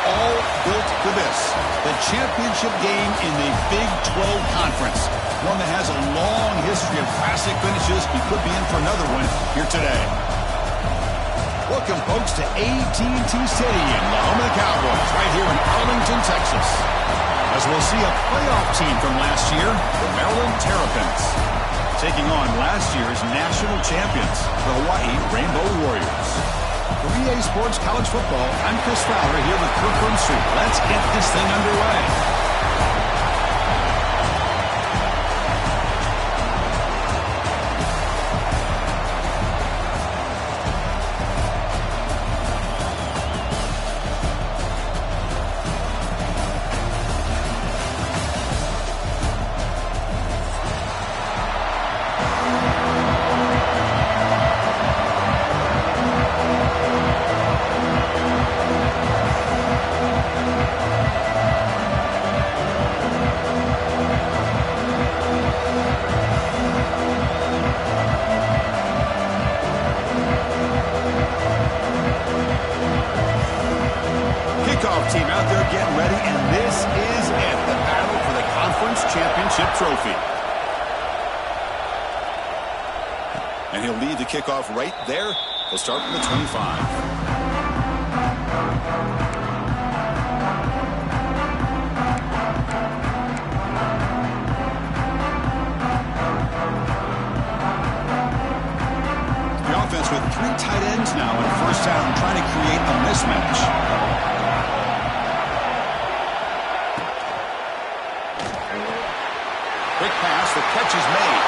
all built for this. The championship game in the Big 12 Conference. One that has a long history of classic finishes. We could be in for another one here today. Welcome, folks, to AT&T Stadium, the home of the Cowboys, right here in Arlington, Texas. As we'll see a playoff team from last year, the Maryland Terrapins, taking on last year's national champions, the Hawaii Rainbow Warriors. 3A Sports College Football, I'm Chris Fowler here with Kirk Burnstreet. Let's get this thing underway. Team out there getting ready, and this is it, the battle for the conference championship trophy. And he'll lead the kickoff right there. He'll start from the 25. The offense with 3 tight ends now in first down, trying to create a mismatch. Quick pass, the catch is made.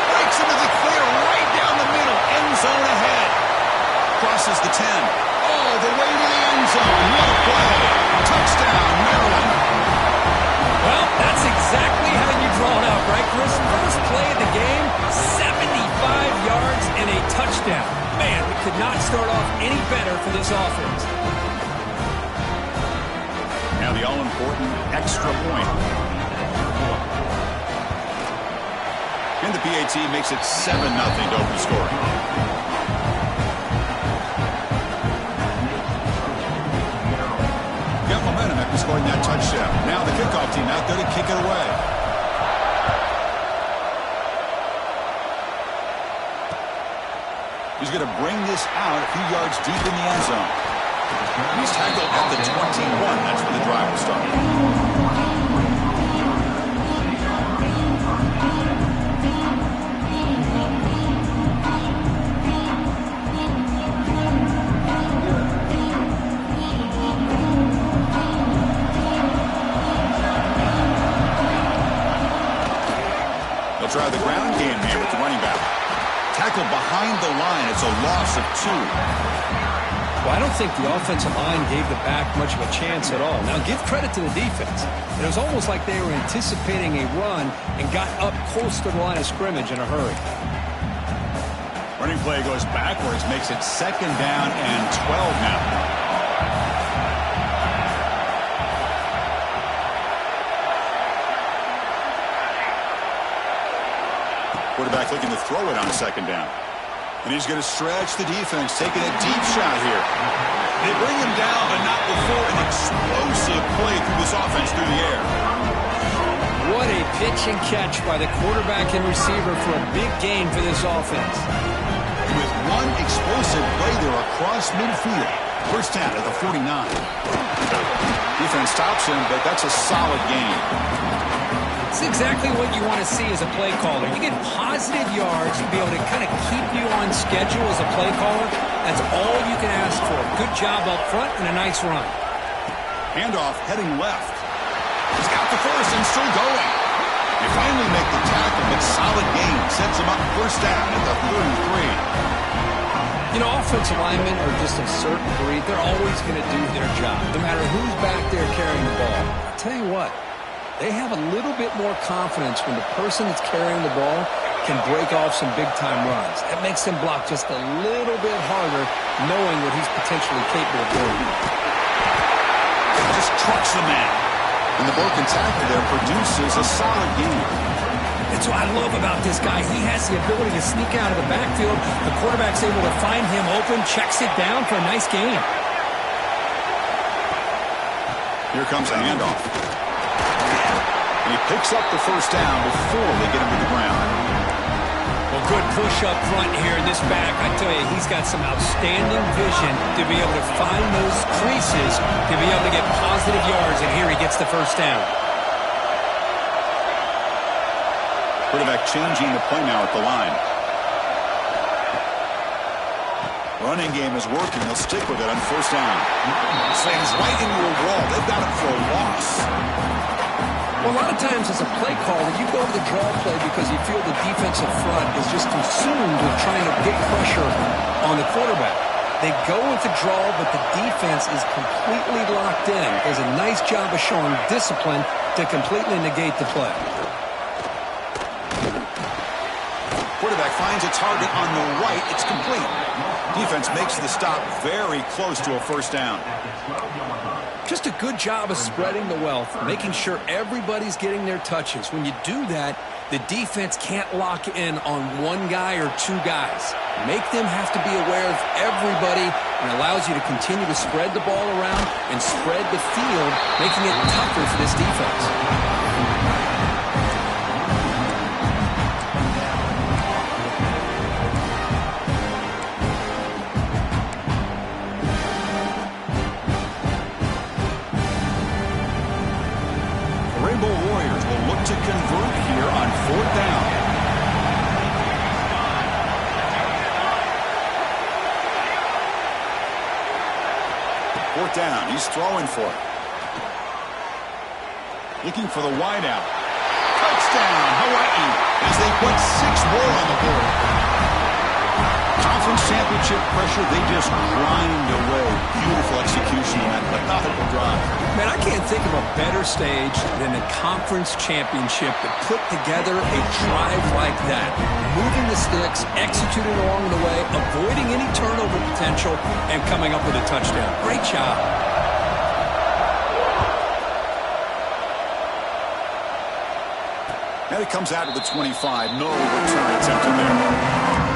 Breaks into the clear, right down the middle, end zone ahead. Crosses the 10. All the way to the end zone. What a play. Touchdown, Maryland. Well, that's exactly how you draw it out, right, Chris? First play of the game, 75 yards and a touchdown. Man, we could not start off any better for this offense. Now the all-important extra point. And the PAT makes it 7-0 to open scoring. Got momentum after scoring that touchdown. Now the kickoff team out there to kick it away. He's going to bring this out a few yards deep in the end zone. He's tackled at the 21. That's where the drive will start. Try the ground game here with the running back. Tackle behind the line. It's a loss of 2. Well, I don't think the offensive line gave the back much of a chance at all. Now, give credit to the defense. It was almost like they were anticipating a run and got up close to the line of scrimmage in a hurry. Running play goes backwards, makes it 2nd down and 12 now. Quarterback looking to throw it on 2nd down. And he's going to stretch the defense, taking a deep shot here. They bring him down, but not before an explosive play through this offense through the air. What a pitch and catch by the quarterback and receiver for a big gain for this offense. With one explosive play there across midfield. First down at the 49. Defense stops him, but that's a solid gain. It's exactly what you want to see as a play caller. You get positive yards to be able to kind of keep you on schedule as a play caller. That's all you can ask for. Good job up front and a nice run. Handoff heading left. He's got the first and still going. They finally make the tackle, but solid gain sets him up first down at the 33. You know, offensive linemen are just a certain breed. They're always going to do their job, no matter who's back there carrying the ball. I'll tell you what. They have a little bit more confidence when the person that's carrying the ball can break off some big-time runs. That makes them block just a little bit harder, knowing what he's potentially capable of doing. Just trucks the man. And the broken tackle there produces a solid gain. That's what I love about this guy. He has the ability to sneak out of the backfield. The quarterback's able to find him open, checks it down for a nice gain. Here comes a handoff. And he picks up the first down before they get him to the ground. Well, good push up front here in this back. I tell you, he's got some outstanding vision to be able to find those creases, to be able to get positive yards, and here he gets the first down. Quarterback changing the play now at the line. Running game is working. They'll stick with it on first down. Slams right into a wall. They've got it for a loss. Well, a lot of times as a play caller, you go to the draw play because you feel the defensive front is just consumed with trying to get pressure on the quarterback. They go with the draw, but the defense is completely locked in. Does a nice job of showing discipline to completely negate the play. Quarterback finds a target on the right. It's complete. Defense makes the stop very close to a first down. Just a good job of spreading the wealth, making sure everybody's getting their touches. When you do that, the defense can't lock in on one guy or two guys. Make them have to be aware of everybody, and allows you to continue to spread the ball around and spread the field, making it tougher for this defense. To convert here on fourth down. Fourth down. He's throwing for it. Looking for the wideout. Touchdown, Hawaii, as they put 6 more on the board. Conference championship pressure, they just grind away. Beautiful execution on that methodical drive. Man, I can't think of a better stage than the conference championship to put together a drive like that. Moving the sticks, executing along the way, avoiding any turnover potential, and coming up with a touchdown. Great job. And it comes out to the 25. No return attempt in there.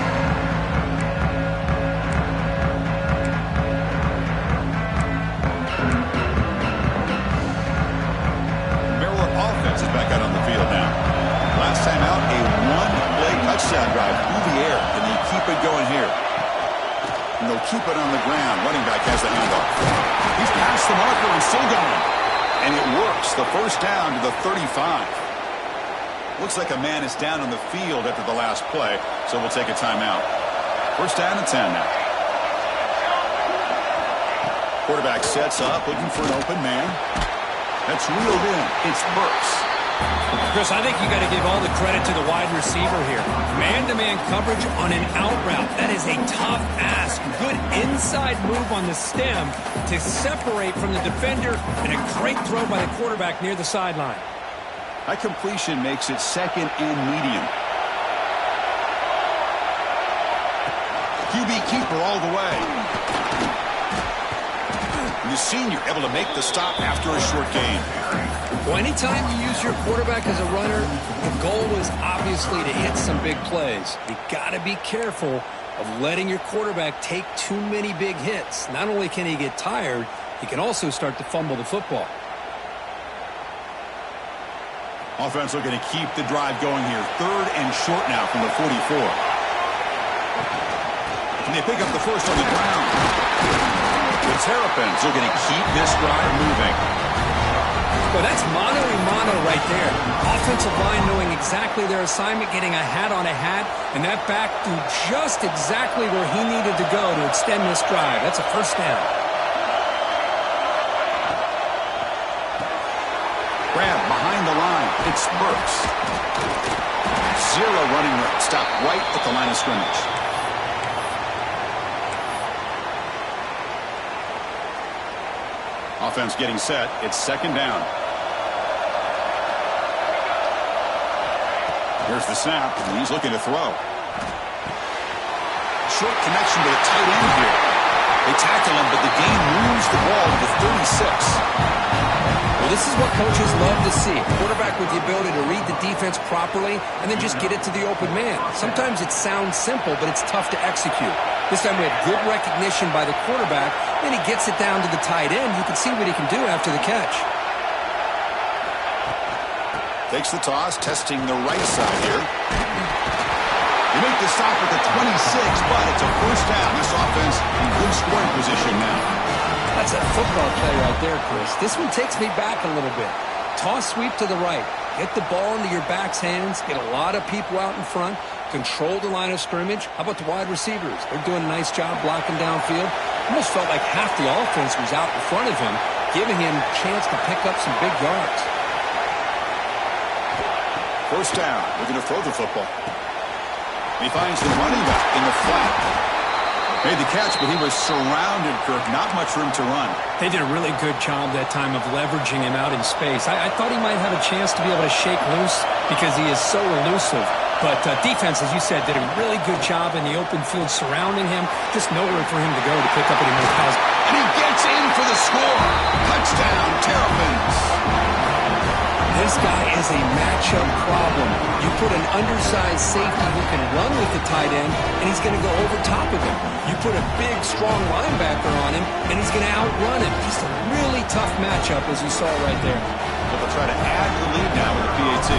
Back out on the field now. Last time out, a one-play touchdown drive through the air. Can they keep it going here? And they'll keep it on the ground. Running back has the handoff. He's past the marker and still going. And it works. The first down to the 35. Looks like a man is down on the field after the last play, so we'll take a timeout. First down and 10 now. Quarterback sets up, looking for an open man. That's reeled in. It's Burks. Chris, I think you got to give all the credit to the wide receiver here. Man-to-man coverage on an out route. That is a tough ask. Good inside move on the stem to separate from the defender, and a great throw by the quarterback near the sideline. That completion makes it second and medium. QB keeper all the way. The senior able to make the stop after a short gain. Well, anytime you use your quarterback as a runner, the goal is obviously to hit some big plays. You got to be careful of letting your quarterback take too many big hits. Not only can he get tired, he can also start to fumble the football. Offense looking to keep the drive going here. Third and short now from the 44. Can they pick up the first on the ground? The Terrapins looking to keep this drive moving. Well, that's mano-a-mano right there. Offensive line knowing exactly their assignment, getting a hat on a hat, and that back threw just exactly where he needed to go to extend this drive. That's a first down. Grab behind the line. It's Burks. Zero running room. Stop right at the line of scrimmage. Offense getting set. It's second down. Here's the snap, and he's looking to throw. Short connection to the tight end here. They tackle him, but the game moves the ball to the 36. Well, This is what coaches love to see. A quarterback with the ability to read the defense properly and then just get it to the open man. Sometimes it sounds simple, but it's tough to execute. This time we have good recognition by the quarterback, then he gets it down to the tight end. You can see what he can do after the catch. Takes the toss, testing the right side here. They make the stop at the 26, but it's a first down. This offense in good scoring position now. That's a football play right there, Chris. This one takes me back a little bit. Toss sweep to the right. Get the ball into your back's hands. Get a lot of people out in front. Control the line of scrimmage. How about the wide receivers? They're doing a nice job blocking downfield. Almost felt like half the offense was out in front of him, giving him a chance to pick up some big yards. First down. Looking to throw the football. He finds the running back in the flat. Made the catch, but he was surrounded, Kirk. Not much room to run. They did a really good job that time of leveraging him out in space. I thought he might have a chance to be able to shake loose because he is so elusive. But defense, as you said, did a really good job in the open field surrounding him. Just nowhere for him to go to pick up any more passes. And he gets in for the score. Touchdown, Terrapins. This guy is a matchup problem. You put an undersized safety who can run with the tight end, and he's going to go over top of him. You put a big, strong linebacker on him, and he's going to outrun him. Just a really tough matchup, as you saw right there. But they'll try to add to the lead now with the PAT.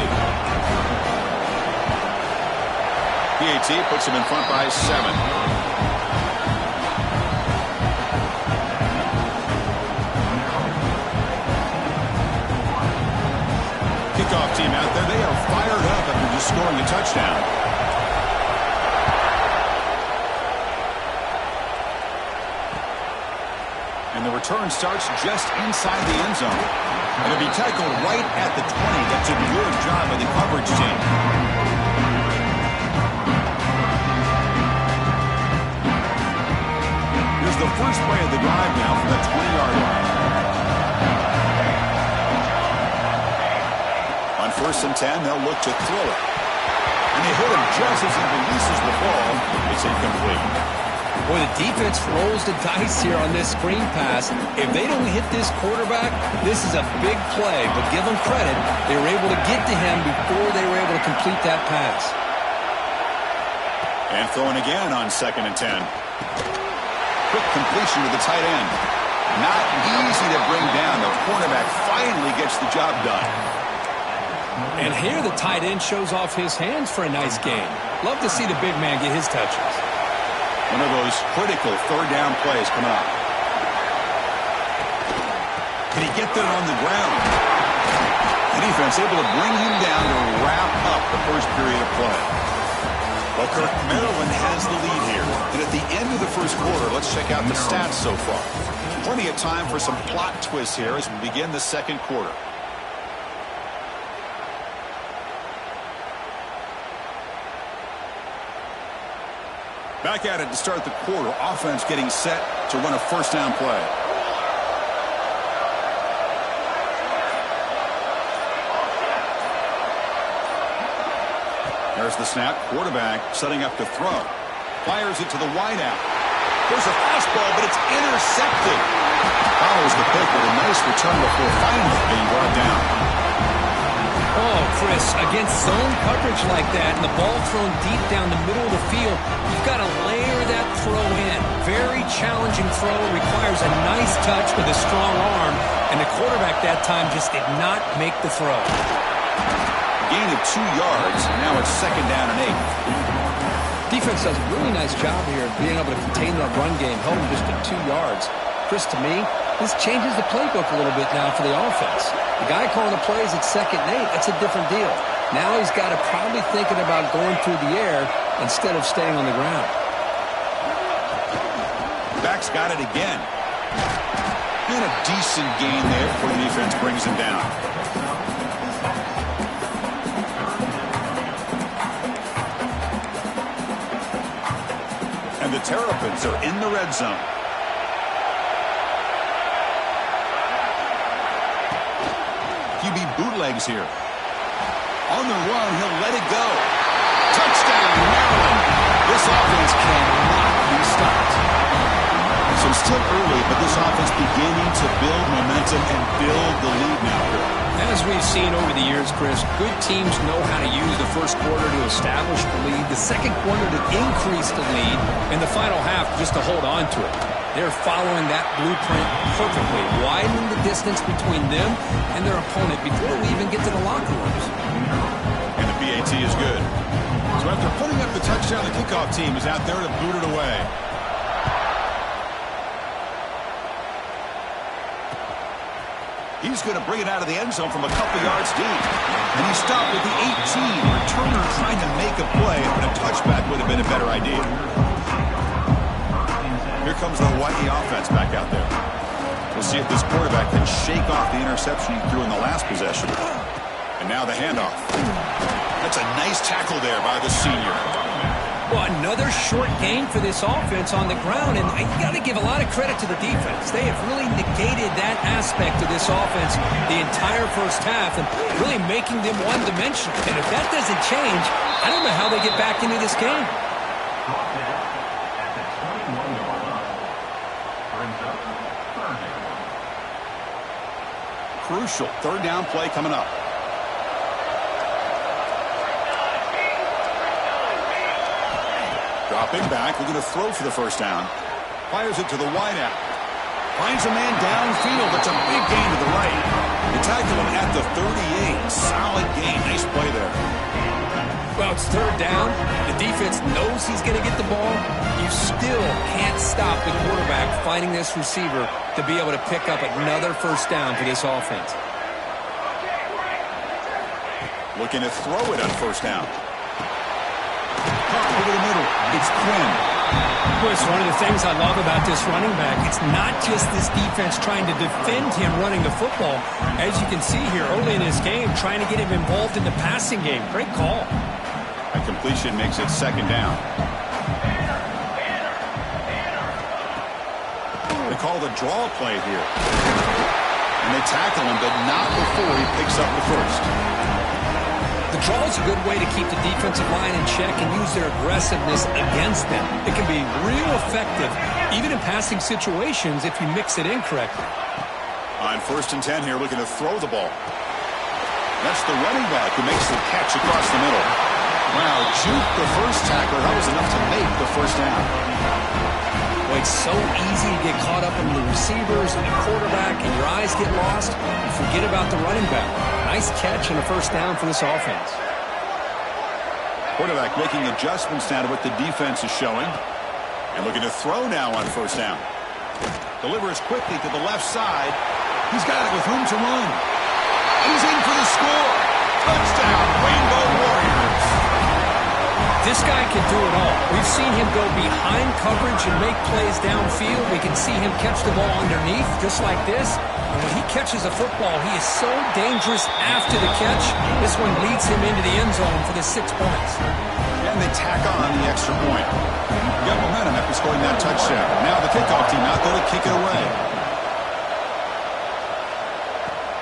PAT puts him in front by 7. Kickoff team out there. They are fired up after just scoring a touchdown. And the return starts just inside the end zone. And it'll be tackled right at the 20. That's a good job by the coverage team. Here's the first play of the drive now from the 20-yard line. On 1st and 10, they'll look to throw it. And they hit him just as he releases the ball. It's incomplete. Boy, the defense rolls the dice here on this screen pass. If they don't hit this quarterback, this is a big play. But give them credit, they were able to get to him before they were able to complete that pass. And throwing again on 2nd and 10. Quick completion to the tight end. Not easy to bring down. The cornerback finally gets the job done. And here the tight end shows off his hands for a nice game. Love to see the big man get his touches. One of those critical third down plays coming up. Can he get that on the ground? The defense able to bring him down to wrap up the first period of play. Well, Kirk, Maryland has the lead here. And at the end of the first quarter, let's check out the stats so far. Plenty of time for some plot twists here as we begin the second quarter. Back at it to start the quarter. Offense getting set to run a first down play. There's the snap. Quarterback setting up to throw. Fires it to the wideout. There's a fastball, but it's intercepted. Follows the pick with a nice return before finally being brought down. Oh, Chris, against zone coverage like that and the ball thrown deep down the middle of the field, you've got to layer that throw in. Very challenging throw, requires a nice touch with a strong arm, and the quarterback that time just did not make the throw. Gain of 2 yards, now it's 2nd down and 8. Defense does a really nice job here of being able to contain that run game, held him just to 2 yards. Chris, to me, this changes the playbook a little bit now for the offense. The guy calling the plays at 2nd and 8, that's a different deal. Now he's got to probably thinking about going through the air instead of staying on the ground. Back's got it again. And a decent gain there before the defense brings him down. And the Terrapins are in the red zone. QB bootlegs here. On the run, he'll let it go. Touchdown, Maryland. This offense cannot be stopped. So still early, but this offense beginning to build momentum and build the lead now. As we've seen over the years, Chris, good teams know how to use the first quarter to establish the lead, the second quarter to increase the lead, and the final half just to hold on to it. They're following that blueprint perfectly, widening the distance between them and their opponent before we even get to the locker rooms. And the PAT is good. So after putting up the touchdown, the kickoff team is out there to boot it away. He's going to bring it out of the end zone from a couple yards deep. And he stopped at the 18. Returner trying to make a play, but a touchback would have been a better idea. Here comes the Hawaii offense back out there. We'll see if this quarterback can shake off the interception he threw in the last possession. And now the handoff. That's a nice tackle there by the senior. Well, another short gain for this offense on the ground, and you got to give a lot of credit to the defense. They have really negated that aspect of this offense the entire first half and really making them one-dimensional. And if that doesn't change, I don't know how they get back into this game. Crucial third down play coming up. Dropping back, looking to throw for the first down. Fires it to the wideout. Finds a man downfield. That's a big gain to the right. They tackle him at the 38. Solid gain. Nice play there. Well, it's third down. The defense knows he's going to get the ball. You still can't stop the quarterback finding this receiver to be able to pick up another first down for this offense. Looking to throw it on first down. Over the middle. It's Quinn. Chris, one of the things I love about this running back, it's not just this defense trying to defend him running the football. As you can see here early in this game, trying to get him involved in the passing game. Great call. A completion makes it second down. They call the draw play here. And they tackle him, but not before he picks up the first. The draw is a good way to keep the defensive line in check and use their aggressiveness against them. It can be real effective, even in passing situations, if you mix it in correctly. On 1st and 10 here, looking to throw the ball. That's the running back who makes the catch across the middle. Wow, juke the first tackler. That was enough to make the first down. Well, it's so easy to get caught up in the receivers and the quarterback, and your eyes get lost. You forget about the running back. Nice catch and a first down for this offense. Quarterback making adjustments now to what the defense is showing. And looking to throw now on first down. Delivers quickly to the left side. He's got it with room to run. And he's in for the score. Touchdown, Rainbow Warriors. This guy can do it all. We've seen him go behind coverage and make plays downfield. We can see him catch the ball underneath, just like this. And when he catches a football, he is so dangerous after the catch. This one leads him into the end zone for the 6 points. And they tack on the extra point. Got momentum after scoring that touchdown. Now the kickoff team out there to kick it away.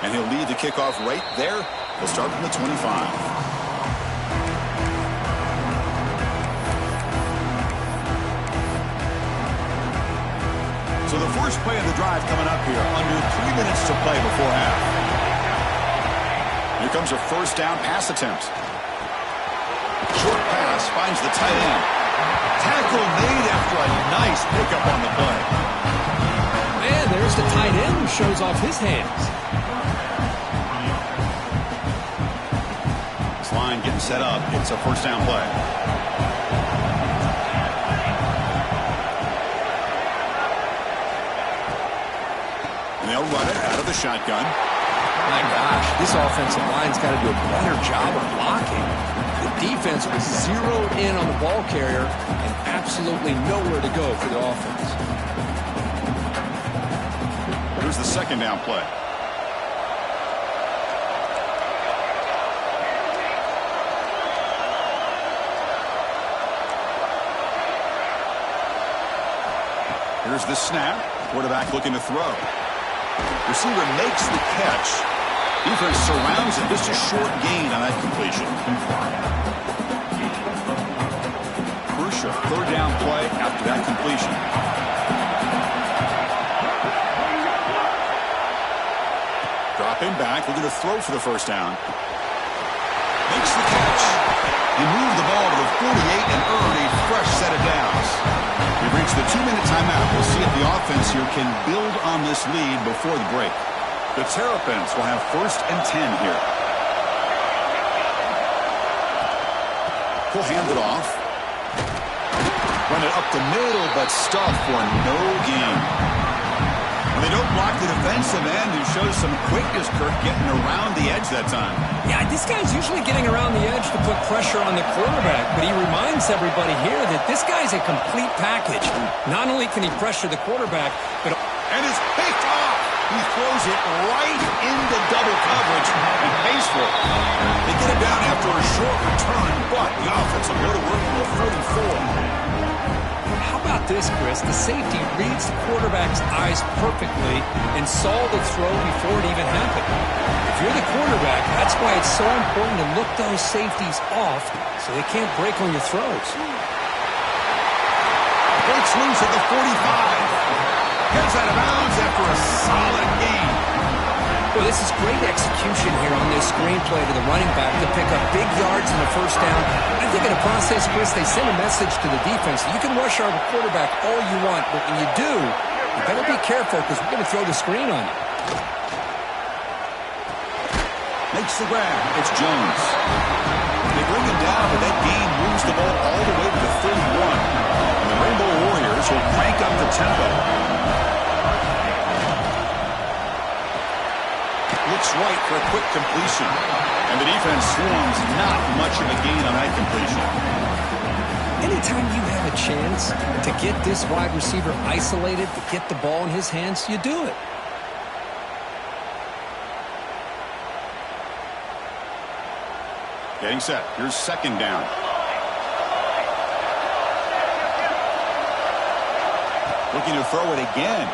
And he'll lead the kickoff right there. He'll start from the 25. So the first play of the drive coming up here, under 3 minutes to play before half. Here comes a first down pass attempt. Short pass finds the tight end. Tackle made after a nice pickup on the play. Man, there's the tight end who shows off his hands. This line getting set up. It's a first down play. They'll run it out of the shotgun. My gosh, this offensive line's got to do a better job of blocking. The defense was zeroed in on the ball carrier and absolutely nowhere to go for the offense. Here's the second down play. Here's the snap. Quarterback looking to throw. Receiver makes the catch. Defense surrounds it. Just a short gain on that completion. Crucial third down play after that completion. to throw for the first down. Makes the catch. He moved the ball to the 48 and earned a fresh set of downs. We've reached the 2-minute timeout. We'll see if the offense here can build on this lead before the break. The Terrapins will have 1st and 10 here. He'll hand it off. Run it up the middle, but stuffed for no gain. They don't block the defensive end, who shows some quickness, Kirk, getting around the edge that time. Yeah, this guy's usually getting around the edge to put pressure on the quarterback, but he reminds everybody here that this guy's a complete package. Not only can he pressure the quarterback, but... And it's picked off. He throws it right into double coverage and pays for it. They get it down after a short return, but the offense will go to work from the 44. How about this, Chris? The safety reads the quarterback's eyes perfectly and saw the throw before it even happened. If you're the quarterback, that's why it's so important to look those safeties off so they can't break on your throws. Breaks loose at the 45. Gets out of bounds after a solid gain. Well, this is great execution here on this screenplay to the running back to pick up big yards in the first down. I think in the process, Chris, they send a message to the defense. You can rush our quarterback all you want, but when you do, you better be careful because we're going to throw the screen on you. Makes the grab. It's Jones. They bring him down, but that gain moves the ball all the way to the 31. And the Rainbow Warriors will crank up the tempo. Looks right for a quick completion. And the defense swarms not much of a gain on that completion. Anytime you have a chance to get this wide receiver isolated, to get the ball in his hands, you do it. Getting set. Here's 2nd down. Looking to throw it again.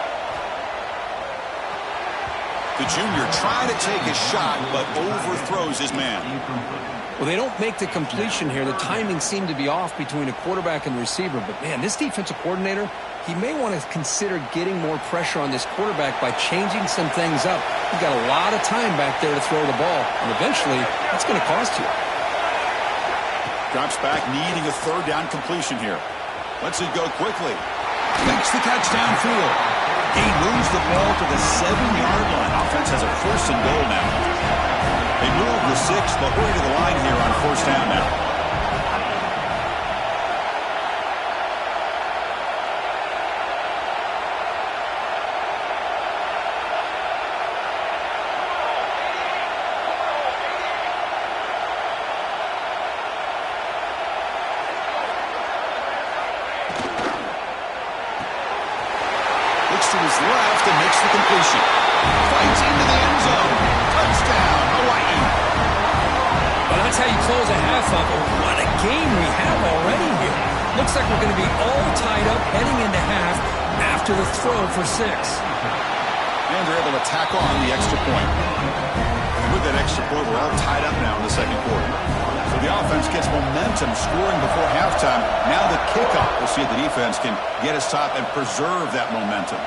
The junior trying to take a shot, but overthrows his man. Well, they don't make the completion here. The timing seemed to be off between a quarterback and the receiver. But, man, this defensive coordinator, he may want to consider getting more pressure on this quarterback by changing some things up. You've got a lot of time back there to throw the ball, and eventually that's going to cost you. Drops back, needing a 3rd down completion here. Lets it go quickly. Makes the catch downfield. He moves the ball to the 7-yard line. Offense has a 1st and goal now. They move the 6, but hurry to the line here on 1st down now. To his left and makes the completion. Fights into the end zone. Touchdown, Hawaii. Well, that's how you close a half up. What a game we have already here. Looks like we're going to be all tied up heading into half after the throw for 6. And they're able to tack on the extra point. And with that extra point, we're all tied up now in the 2nd quarter. So the offense gets momentum, scoring before halftime. Now the kickoff. We'll see if the defense can get a stop and preserve that momentum.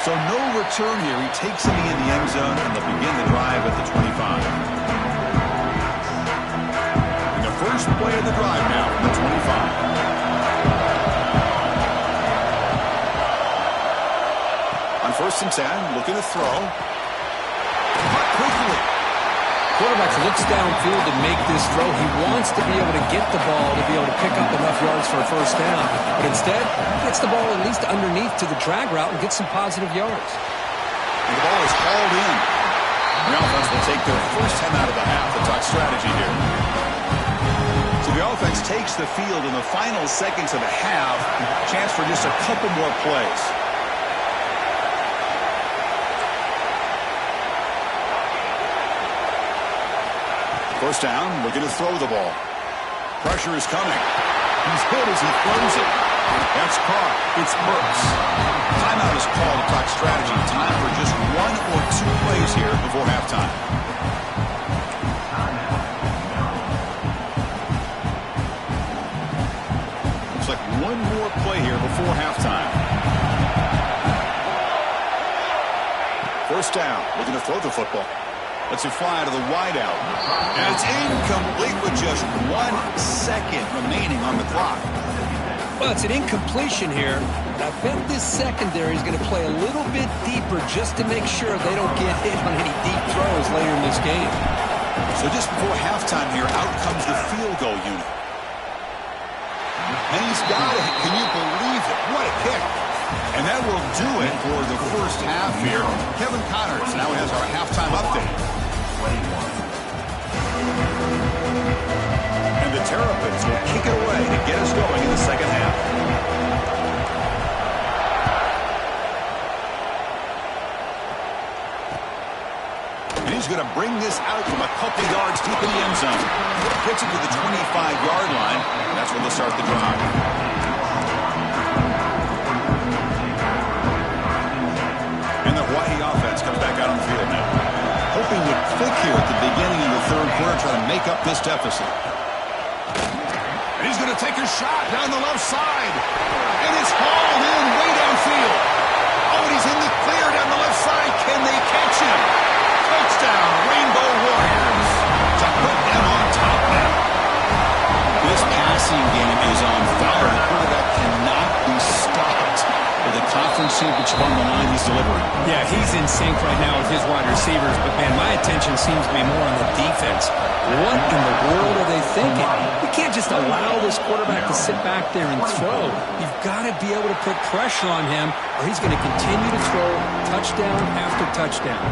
So no return here. He takes it in the end zone, and they'll begin the drive at the 25. And the first play of the drive now from the 25. On 1st and 10, looking to throw. Caught quickly. Quarterback looks downfield to make this throw. He wants to be able to get the ball to be able to pick up enough yards for a 1st down. But instead, he gets the ball at least underneath to the drag route and gets some positive yards. And the ball is hauled in. The offense will take their first time out of the half. The talk strategy here. So the offense takes the field in the final seconds of the half. Chance for just a couple more plays. First down, looking to throw the ball. Pressure is coming. He's hit as he throws it. That's caught. It's Burks. Timeout is called to talk strategy. Time for just 1 or 2 plays here before halftime. Looks like 1 more play here before halftime. First down, looking to throw the football. Let's it fly to the wideout. And it's incomplete with just 1 second remaining on the clock. Well, it's an incompletion here. I bet this secondary is going to play a little bit deeper just to make sure they don't get hit on any deep throws later in this game. So just before halftime here, out comes the field goal unit. And he's got it. Can you believe it? What a kick. And that will do it for the first half here. Kevin Connors now has our halftime update. And the Terrapins will kick it away to get us going in the second half. And he's going to bring this out from a couple yards deep in the end zone. Gets it to the 25-yard line. And that's when they'll start the drive. Hawaii offense comes back out on the field now. Hoping to click here at the beginning of the third quarter, try to make up this deficit. And he's going to take a shot down the left side. And it's hauled in way downfield. Oh, and he's in the clear down the left side. Can they catch him? Touchdown, Rainbow Warriors. To put them on top now. This passing game is on fire. The quarterback cannot be stopped. With a conference championship on the line, he's delivering. Yeah, he's in sync right now with his wide receivers, but, man, my attention seems to be more on the defense. What in the world are they thinking? We can't just allow this quarterback to sit back there and throw. You've got to be able to put pressure on him, or he's going to continue to throw touchdown after touchdown.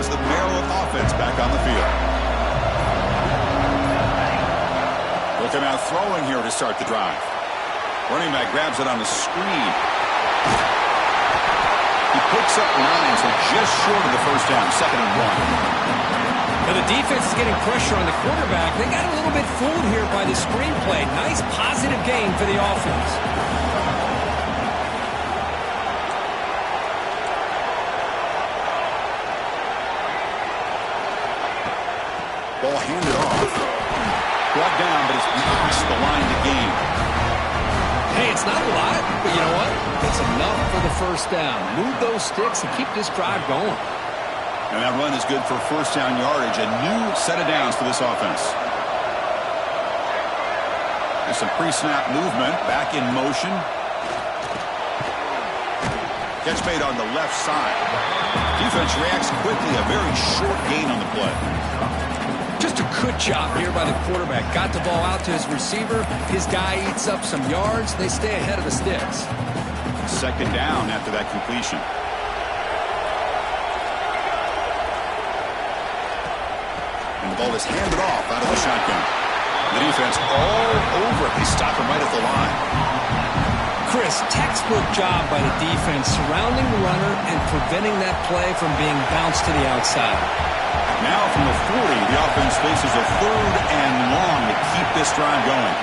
The Maryland offense back on the field. Looking out throwing here to start the drive. Running back grabs it on the screen. He picks up 9, so just short of the first down, 2nd and 1. Now the defense is getting pressure on the quarterback. They got a little bit fooled here by the screenplay. Nice positive gain for the offense. Ball handed off. Brought down, but it's past the line to gain. Hey, it's not a lot, but you know what? It's enough for the first down. Move those sticks and keep this drive going. And that run is good for first down yardage. A new set of downs for this offense. There's some pre-snap movement. Back in motion. Catch made on the left side. Defense reacts quickly. A very short gain on the play. Just a good job here by the quarterback. Got the ball out to his receiver. His guy eats up some yards. They stay ahead of the sticks. 2nd down after that completion. And the ball is handed off out of the shotgun. The defense all over it. They stop him right at the line. Chris, textbook job by the defense surrounding the runner and preventing that play from being bounced to the outside. Now from the 40, the offense faces a 3rd and long to keep this drive going.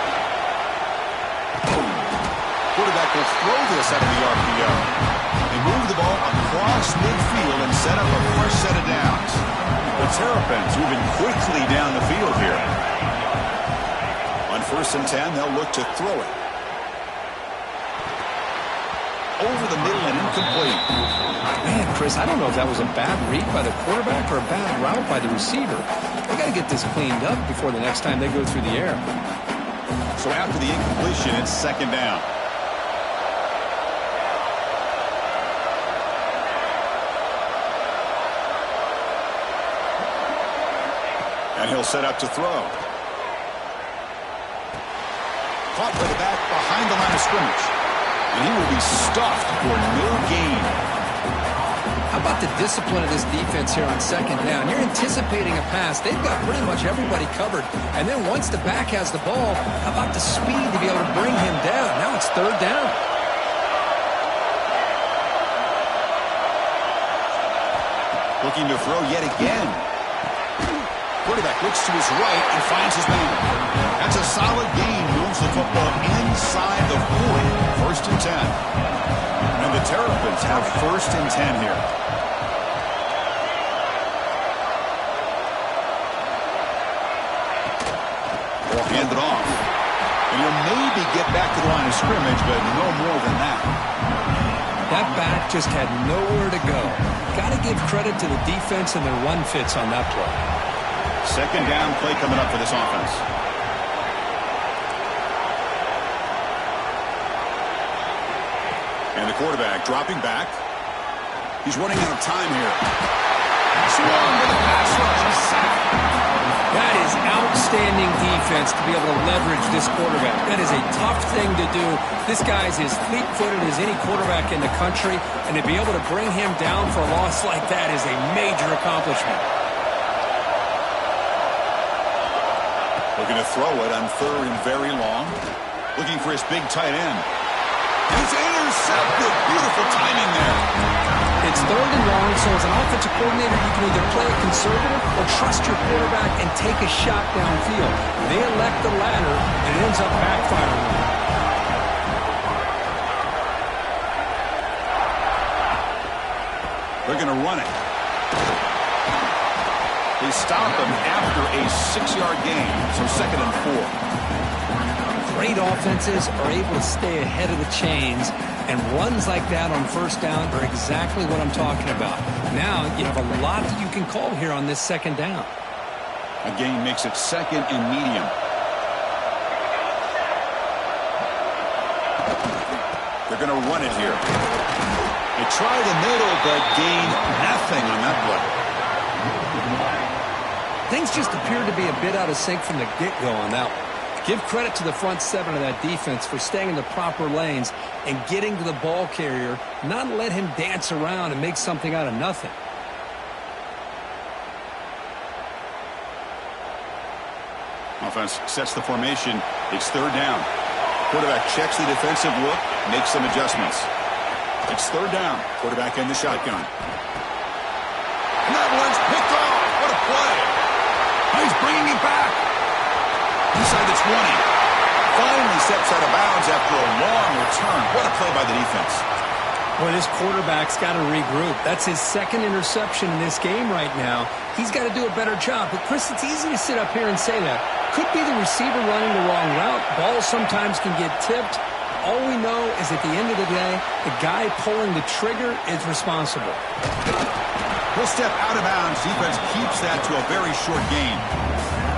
Quarterback will throw this out of the RPO. They move the ball across midfield and set up a fresh set of downs. The Terrapins moving quickly down the field here. On 1st and 10, they'll look to throw it. Over the middle and incomplete. Man, Chris, I don't know if that was a bad read by the quarterback or a bad route by the receiver. They got to get this cleaned up before the next time they go through the air. So after the incompletion, it's 2nd down. And he'll set up to throw. Caught by the back behind the line of scrimmage. And he will be stuffed for no gain. How about the discipline of this defense here on 2nd down? You're anticipating a pass. They've got pretty much everybody covered. And then once the back has the ball, how about the speed to be able to bring him down? Now it's 3rd down. Looking to throw yet again. Quarterback looks to his right and finds his man. That's a solid gain. Moves the football inside the 40. 1st and 10. And the The Terrapins have 1st and 10 here. Or hand it off. And he'll maybe get back to the line of scrimmage, but no more than that. That back just had nowhere to go. Got to give credit to the defense and their run fits on that play. 2nd down play coming up for this offense. And the quarterback dropping back. He's running out of time here. Swung with a pass rush, a sack. That is outstanding defense to be able to leverage this quarterback. That is a tough thing to do. This guy's as fleet-footed as any quarterback in the country, and to be able to bring him down for a loss like that is a major accomplishment. Looking to throw it on 3rd and very long. Looking for his big tight end. And it's intercepted. Beautiful timing there. It's 3rd and long, so as an offensive coordinator, you can either play it conservative or trust your quarterback and take a shot downfield. They elect the latter, and it ends up backfiring. They're going to run it. They stop him after a 6-yard gain, so 2nd and 4. Great offenses are able to stay ahead of the chains, and runs like that on 1st down are exactly what I'm talking about. Now you have a lot that you can call here on this 2nd down. A gain makes it 2nd and medium. They're going to run it here. They try the middle, but gain nothing on that play. Things just appeared to be a bit out of sync from the get-go on that one. Give credit to the front 7 of that defense for staying in the proper lanes and getting to the ball carrier, not let him dance around and make something out of nothing. Offense sets the formation. It's 3rd down. Quarterback checks the defensive look, makes some adjustments. It's 3rd down. Quarterback in the shotgun. And that one's picked off. What a play. He's bringing it back. Inside the 20. Finally steps out of bounds after a long return. What a play by the defense. Boy, this quarterback's got to regroup. That's his 2nd interception in this game right now. He's got to do a better job. But, Chris, it's easy to sit up here and say that. Could be the receiver running the wrong route. Balls sometimes can get tipped. All we know is at the end of the day, the guy pulling the trigger is responsible. He'll step out of bounds. Defense keeps that to a very short gain.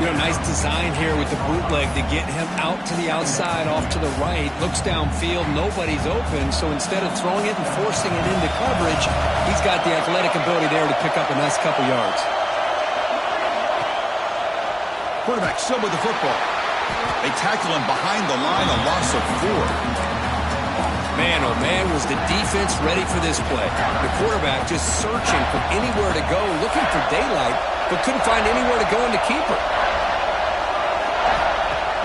You know, nice design here with the bootleg to get him out to the outside, off to the right. Looks downfield, nobody's open, so instead of throwing it and forcing it into coverage, he's got the athletic ability there to pick up a nice couple yards. Quarterback still with the football. They tackle him behind the line, a loss of 4. Man, oh man, was the defense ready for this play. The quarterback just searching for anywhere to go, looking for daylight, but couldn't find anywhere to go in the keeper.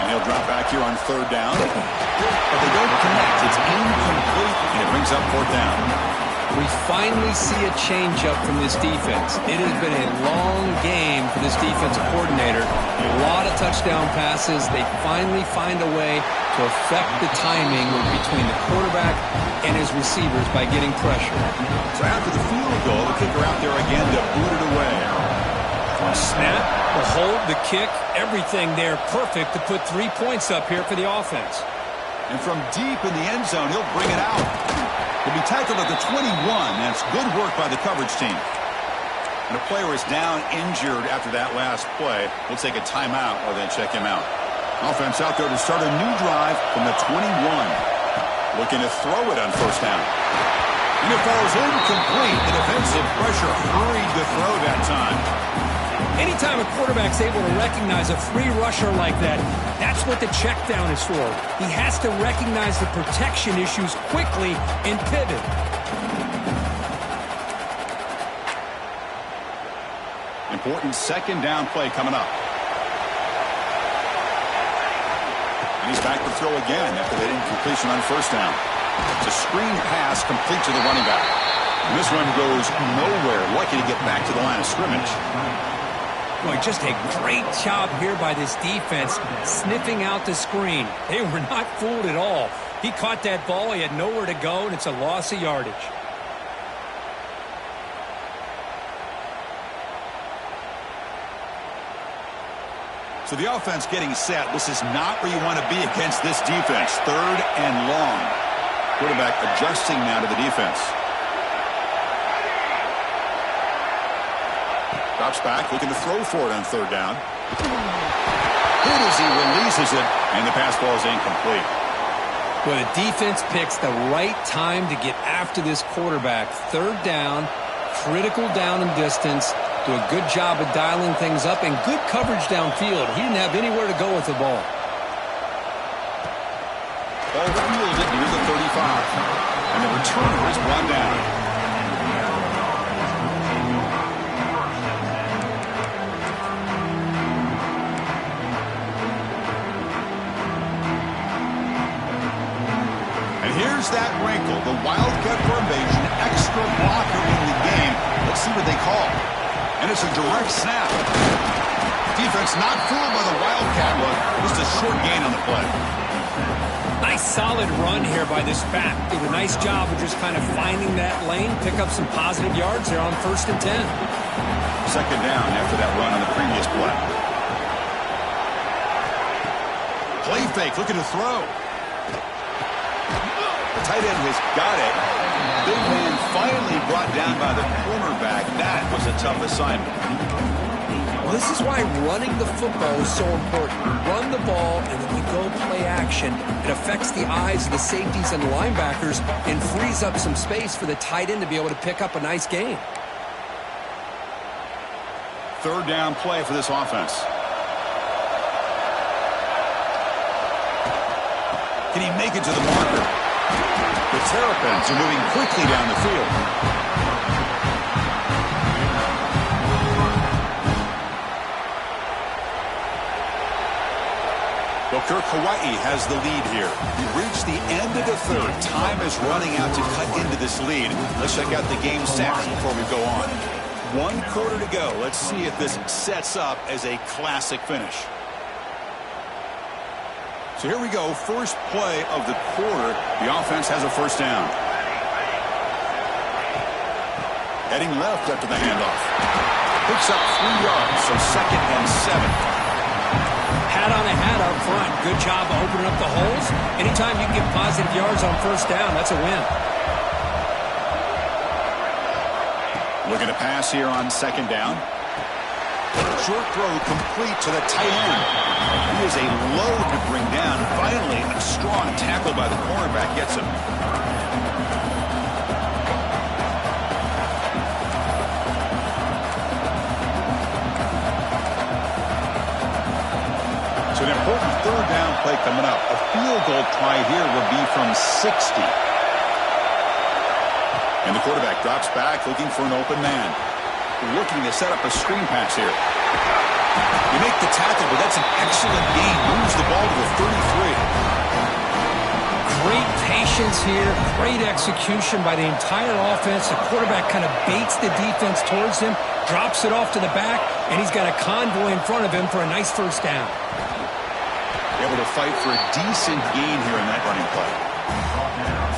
And he'll drop back here on 3rd down. But they don't connect. It's incomplete, and it brings up 4th down. We finally see a change-up from this defense. It has been a long game for this defensive coordinator. A lot of touchdown passes. They finally find a way to affect the timing between the quarterback and his receivers by getting pressure. So after the field goal, the kicker out there again to boot it away. Snap, the hold, the kick, everything there perfect to put 3 points up here for the offense. And from deep in the end zone, he'll bring it out. He'll be tackled at the 21. That's good work by the coverage team. And a player is down injured after that last play. We'll take a timeout or then check him out. Offense out there to start a new drive from the 21. Looking to throw it on 1st down. And it falls incomplete. The defensive pressure hurried the throw that time. Anytime a quarterback's able to recognize a free rusher like that, that's what the check down is for. He has to recognize the protection issues quickly and pivot. Important 2nd down play coming up. And he's back to throw again after that incompletion on 1st down. It's a screen pass complete to the running back. And this one goes nowhere. Lucky to get back to the line of scrimmage. Boy, just a great job here by this defense, sniffing out the screen. They were not fooled at all. He caught that ball, he had nowhere to go, and it's a loss of yardage. So the offense getting set. This is not where you want to be against this defense. 3rd and long. Quarterback adjusting now to the defense. Drops back, looking to throw for it on 3rd down. Hit as he releases it, and the pass ball is incomplete. Well, the defense picks the right time to get after this quarterback. 3rd down, critical down and distance. Do a good job of dialing things up and good coverage downfield. He didn't have anywhere to go with the ball. Ball fielded near the 35. And the returner is brought down. And here's that wrinkle. The Wildcat formation, extra blocker in the game. Let's see what they call. And it's a direct snap. Defense not fooled by the Wildcat look. Just a short gain on the play. Nice solid run here by this back. Did a nice job of just kind of finding that lane, pick up some positive yards there on 1st and 10. 2nd down after that run on the previous play. Play fake, looking to throw. The tight end has got it. Big man finally brought down by the cornerback. That was a tough assignment. Well, this is why running the football is so important. Run the ball, and then we go play action. It affects the eyes of the safeties and the linebackers and frees up some space for the tight end to be able to pick up a nice gain. 3rd down play for this offense. Can he make it to the marker? The Terrapins are moving quickly down the field. Well, Kirk, Hawaii has the lead here. We reached the end of the 3rd. Time is running out to cut into this lead. Let's check out the game stats before we go on. 1 quarter to go. Let's see if this sets up as a classic finish. So here we go, first play of the quarter. The offense has a 1st down. Heading left after the handoff. Picks up 3 yards, so 2nd and 7. Hat on a hat up front. Good job of opening up the holes. Anytime you can get positive yards on 1st down, that's a win. Looking to pass here on 2nd down. Short throw complete to the tight end. He is a load to bring down. Finally, a strong tackle by the cornerback gets him. So an important 3rd down play coming up. A field goal try here will be from 60. And the quarterback drops back looking for an open man. Looking to set up a screen pass here. You make the tackle, but that's an excellent gain. Moves the ball to the 33. Great patience here. Great execution by the entire offense. The quarterback kind of baits the defense towards him, drops it off to the back, and he's got a convoy in front of him for a nice 1st down. Able to fight for a decent gain here in that running play.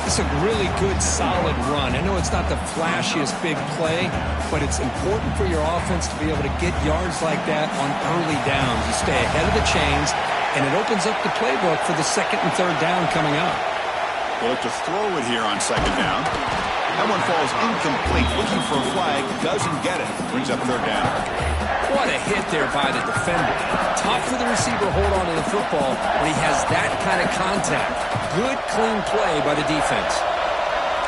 It's a really good, solid run. I know it's not the flashiest big play, but it's important for your offense to be able to get yards like that on early downs. You stay ahead of the chains, and it opens up the playbook for the 2nd and 3rd down coming up. We'll look to throw it here on 2nd down. That one falls incomplete. Looking for a flag. Doesn't get it. Brings up 3rd down. What a hit there by the defender. Tough for the receiver to hold on to the football when he has that kind of contact. Good, clean play by the defense.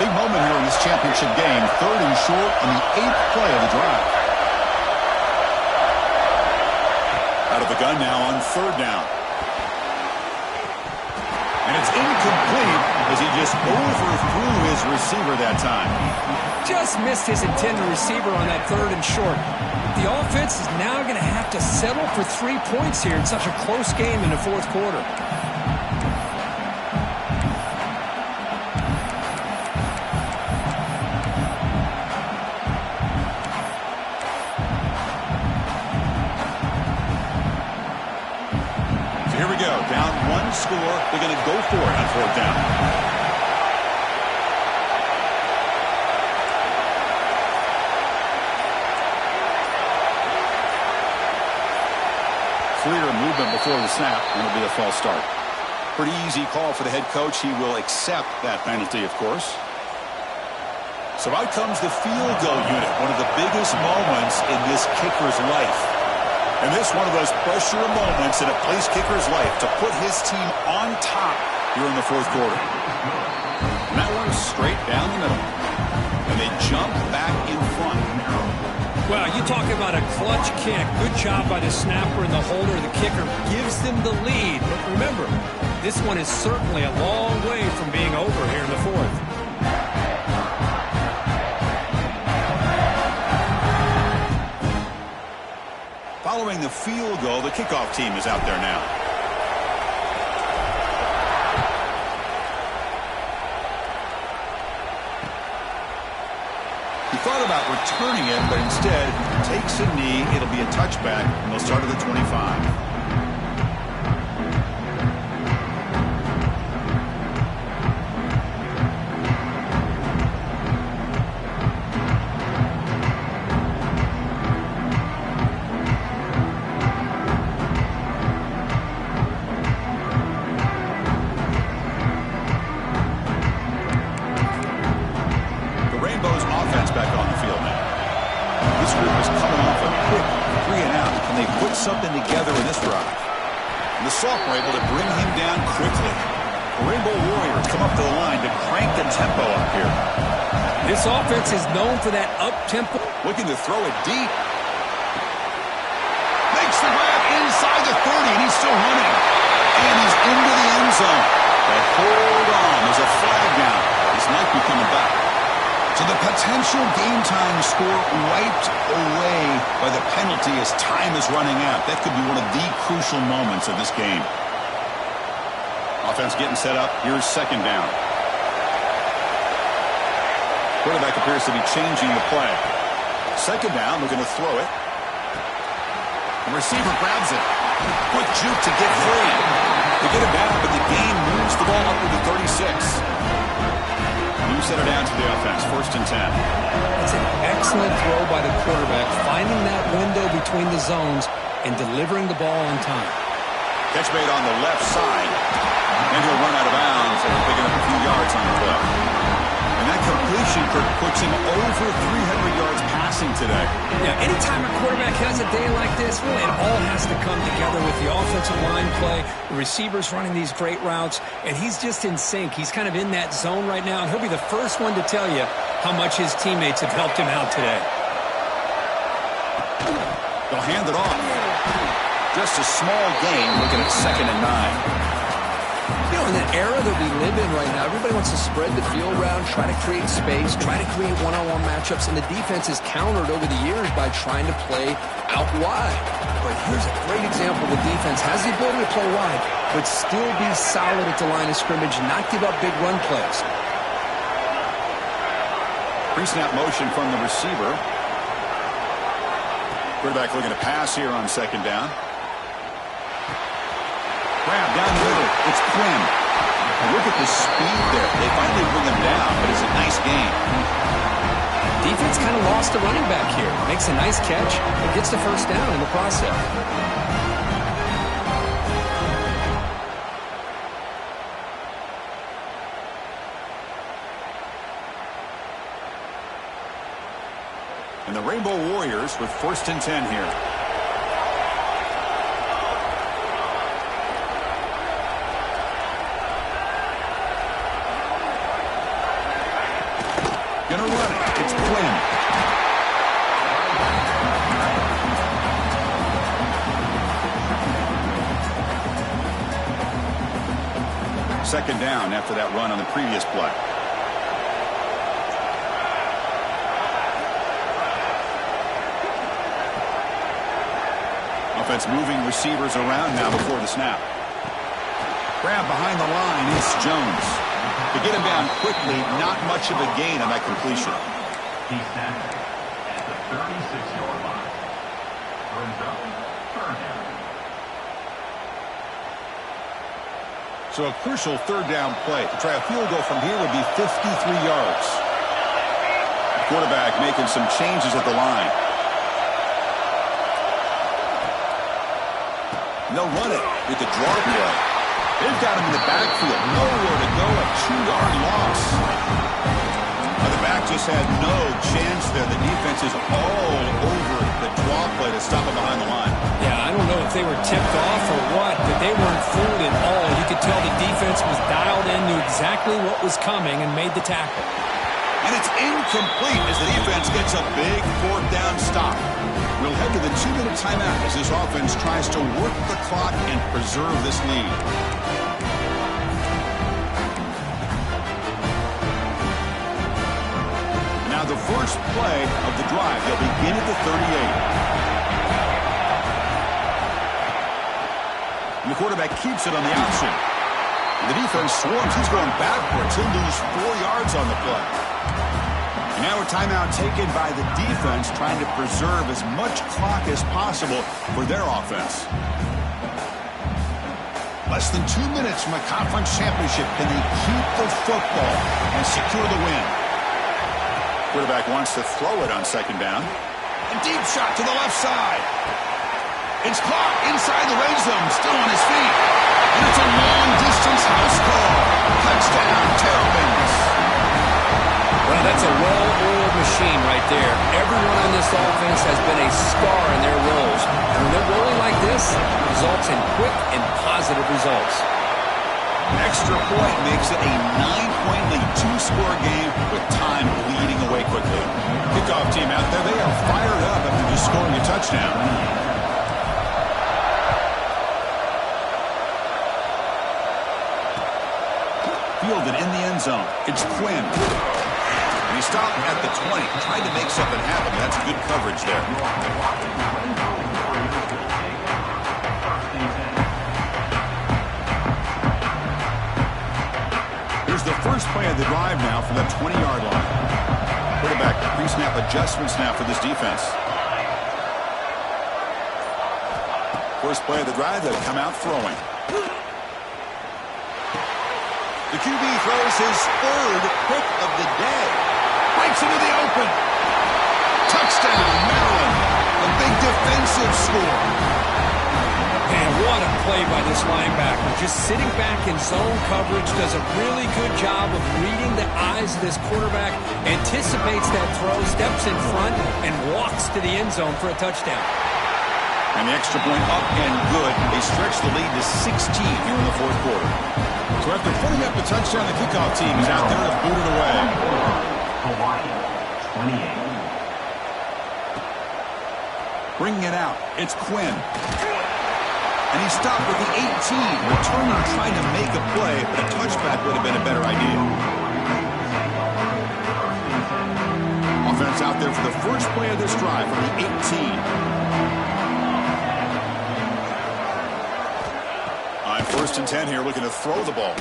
Big moment here in this championship game. 3rd and short on the 8th play of the drive. Out of the gun now on 3rd down. And it's incomplete as he just overthrew his receiver that time. Just missed his intended receiver on that 3rd and short. The offense is now going to have to settle for 3 points here in such a close game in the 4th quarter. fourth down. Clear movement before the snap, and it'll be a false start. Pretty easy call for the head coach. He will accept that penalty, of course. So out comes the field goal unit, one of the biggest moments in this kicker's life. And this one of those pressure moments in a place kicker's life to put his team on top here in the fourth quarter. And that one's straight down the middle. And they jump back in front. Well, you talk about a clutch kick. Good job by the snapper and the holder. The kicker gives them the lead. But remember, this one is certainly a long way from being over here in the fourth. Following the field goal, the kickoff team is out there now. He thought about returning it, but instead takes a knee. It'll be a touchback, and they'll start at the 25. Something together in this drive. And the Salts were able to bring him down quickly. The Rainbow Warriors come up to the line to crank the tempo up here. This offense is known for that up-tempo. Looking to throw it deep. Makes the grab inside the 30, and he's still running. And he's into the end zone. But hold on, there's a flag down. This might be coming back. So the potential game-time score wiped away by the penalty as time is running out. That could be one of the crucial moments of this game. Offense getting set up. Here's second down. Quarterback appears to be changing the play. Second down, looking to throw it. The receiver grabs it. Quick juke to get free. They get it back, but the game moves the ball up to the 36. You set it down to the offense. First and 10. It's an excellent throw by the quarterback, finding that window between the zones and delivering the ball on time. Catch made on the left side. And he'll run out of bounds after picking up a few yards on the play. And that completion puts him over 300 yards passing today. Yeah, anytime a quarterback has a day like this, really it all has to come together with the offensive line play, the receivers running these great routes, and he's just in sync. He's kind of in that zone right now, and he'll be the first one to tell you how much his teammates have helped him out today. They'll hand it off. Just a small gain, looking at 2nd and 9. You know, in the era that we live in right now, everybody wants to spread the field around, try to create space, try to create one-on-one matchups, and the defense is countered over the years by trying to play out wide. But here's a great example. The defense has the ability to play wide, but still be solid at the line of scrimmage, not give up big run plays. Pre-snap motion from the receiver. Quarterback looking to pass here on second down. Grab down the middle. It's Quinn. Look at the speed there. They finally bring him down, but it's a nice game. Defense kind of lost the running back here. Makes a nice catch, but gets the first down in the process. And the Rainbow Warriors with 1st and 10 here. Gonna run it. It's Quinn. Second down after that run on the previous play. Offense moving receivers around now before the snap. Grab behind the line. It's Jones. To get him down quickly, not much of a gain on that completion. He's snapped at the 36-yard line. Brings up third down. So a crucial third down play. To try a field goal from here would be 53 yards. The quarterback making some changes at the line. They'll run it with the draw play. They've got him in the backfield. Nowhere to go. A 2-yard loss. Now the back just had no chance there. The defense is all over the draw play to stop him behind the line. Yeah, I don't know if they were tipped off or what, but they weren't fooled at all. You could tell the defense was dialed in, knew exactly what was coming, and made the tackle. And it's incomplete as the defense gets a big fourth down stop. We'll head to the 2-minute timeout as this offense tries to work the clock and preserve this lead. Now the first play of the drive. They'll begin at the 38. And the quarterback keeps it on the option. And the defense swarms. He's going backwards. He'll lose 4 yards on the play. And now a timeout taken by the defense, trying to preserve as much clock as possible for their offense. Less than 2 minutes from a conference championship. Can they keep the football and secure the win? Quarterback wants to throw it on second down. A deep shot to the left side. It's caught inside the red zone, still on his feet. And it's a long-distance house call. Touchdown, Terrapins. Well, that's a well-oiled machine right there. Everyone on this offense has been a star in their roles. And when they're rolling like this, it results in quick and positive results. Extra point makes it a 9-point lead, 2-score game with time bleeding away quickly. Kickoff team out there, they are fired up after just scoring a touchdown. Fielded in the end zone. It's Quinn. And he stopped at the 20, trying to make something happen. That's good coverage there. Here's the first play of the drive now from the 20-yard line. Quarterback pre-snap adjustments now for this defense. First play of the drive, they'll come out throwing. The QB throws his third pick of the day. Breaks into the open. Touchdown, Maryland. A big defensive score. And what a play by this linebacker. Just sitting back in zone coverage, does a really good job of reading the eyes of this quarterback, anticipates that throw, steps in front, and walks to the end zone for a touchdown. And the extra point up and good. They stretch the lead to 16 here in the fourth quarter. So after putting up the touchdown, the kickoff team is out there to boot it away. Hawaii, 28. Bringing it out, it's Quinn. And he stopped with the 18, returning, trying to make a play, but a touchback would have been a better idea. Offense out there for the first play of this drive from the 18. On 1st and 10 here, looking to throw the ball.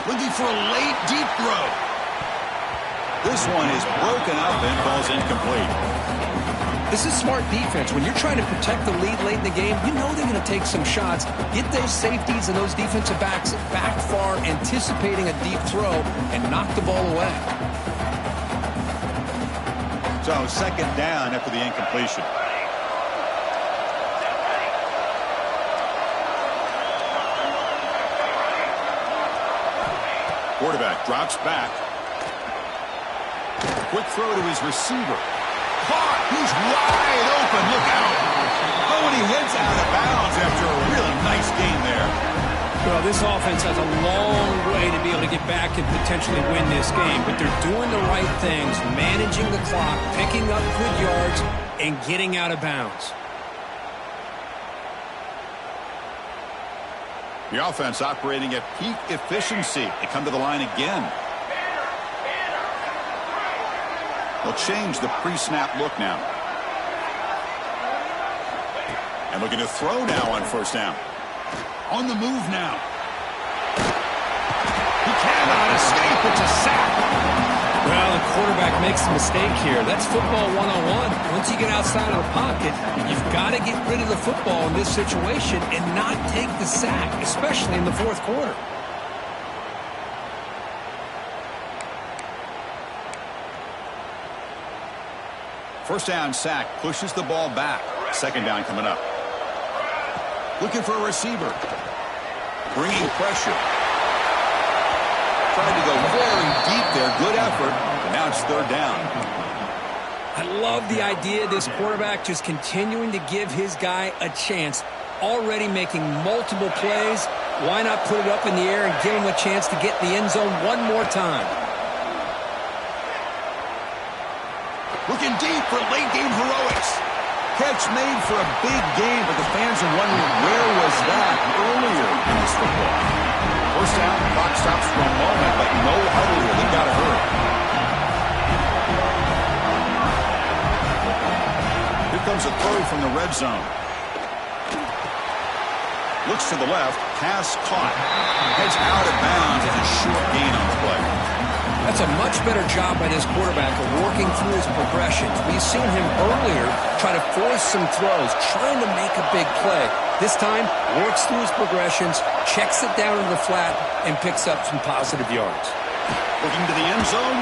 Looking for a late, deep throw. This one is broken up and falls incomplete. This is smart defense. When you're trying to protect the lead late in the game, you know they're going to take some shots. Get those safeties and those defensive backs back far, anticipating a deep throw, and knock the ball away. So second down after the incompletion. Quarterback drops back. Quick throw to his receiver. Caught. He's wide open. Look out. Oh, and he heads out of bounds after a really nice game there. Well, this offense has a long way to be able to get back and potentially win this game, but they're doing the right things, managing the clock, picking up good yards, and getting out of bounds. The offense operating at peak efficiency. They come to the line again. They'll change the pre-snap look now. And looking to throw now on 1st down. On the move now. He cannot escape. It's a sack. Well, the quarterback makes a mistake here. That's football 101. Once you get outside of the pocket, you've got to get rid of the football in this situation and not take the sack, especially in the fourth quarter. First down sack, pushes the ball back. Second down coming up. Looking for a receiver. Bringing pressure. Tried to go very deep there. Good effort. But now it's third down. I love the idea of this quarterback just continuing to give his guy a chance. Already making multiple plays. Why not put it up in the air and give him a chance to get in the end zone one more time? Looking deep for late-game heroics. Catch made for a big game, but the fans are wondering where was that earlier in this football. First down, clock stops for a moment, but no huddle here. They've got to hurry. Here comes a throw from the red zone. Looks to the left, pass caught. Heads out of bounds as a short gain on the play. That's a much better job by this quarterback of working through his progressions. We've seen him earlier try to force some throws, trying to make a big play. This time, works through his progressions, checks it down into the flat, and picks up some positive yards. Looking to the end zone.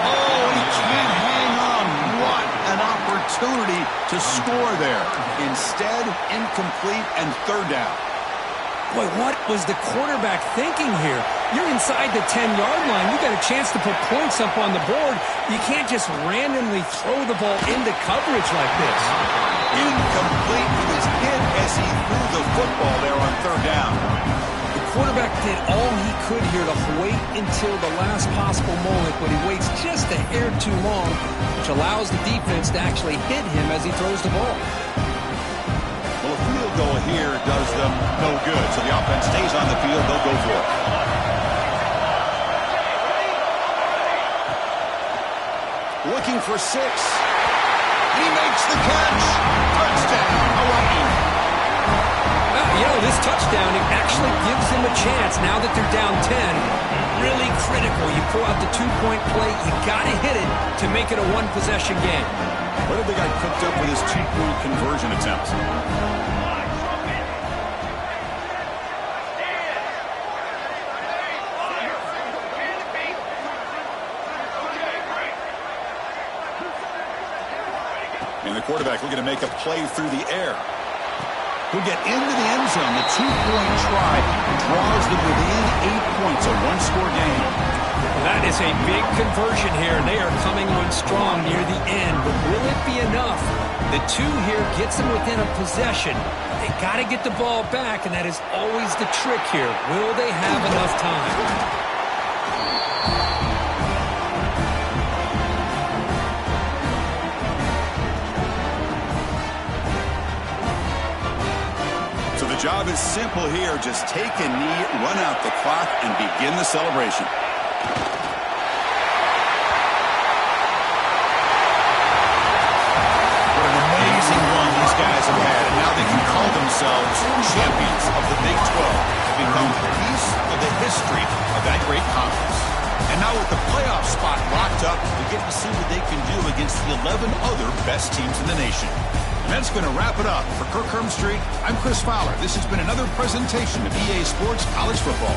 Oh, he can't hang on. What an opportunity to score there. Instead, incomplete and third down. Boy, what was the quarterback thinking here? You're inside the 10-yard line. You got a chance to put points up on the board. You can't just randomly throw the ball into coverage like this. Incomplete. He was hit as he threw the football there on third down. The quarterback did all he could here to wait until the last possible moment, but he waits just a hair too long, which allows the defense to actually hit him as he throws the ball. Well, a field goal here does them no good, so the offense stays on the field. They'll go for it. Looking for 6. He makes the catch. Touchdown, Hawaii. This touchdown, it actually gives them a chance now that they're down 10. Really critical. You pull out the 2-point play. You got to hit it to make it a one-possession game. What have the guy cooked up with his 2-point conversion attempts? And the quarterback looking to make a play through the air. He'll get into the end zone. The 2-point try draws them within 8 points, a one-score game. That is a big conversion here, and they are coming on strong near the end. But will it be enough? The 2 here gets them within a possession. They got to get the ball back, and that is always the trick here. Will they have enough time? The job is simple here. Just take a knee, run out the clock, and begin the celebration. What an amazing run these guys have had, and now they can call themselves champions of the Big 12 to become a piece of the history of that great conference. And now with the playoff spot locked up, we get to see what they can do against the 11 other best teams in the nation. And that's going to wrap it up. For Kirk Street, I'm Chris Fowler. This has been another presentation of EA Sports College Football.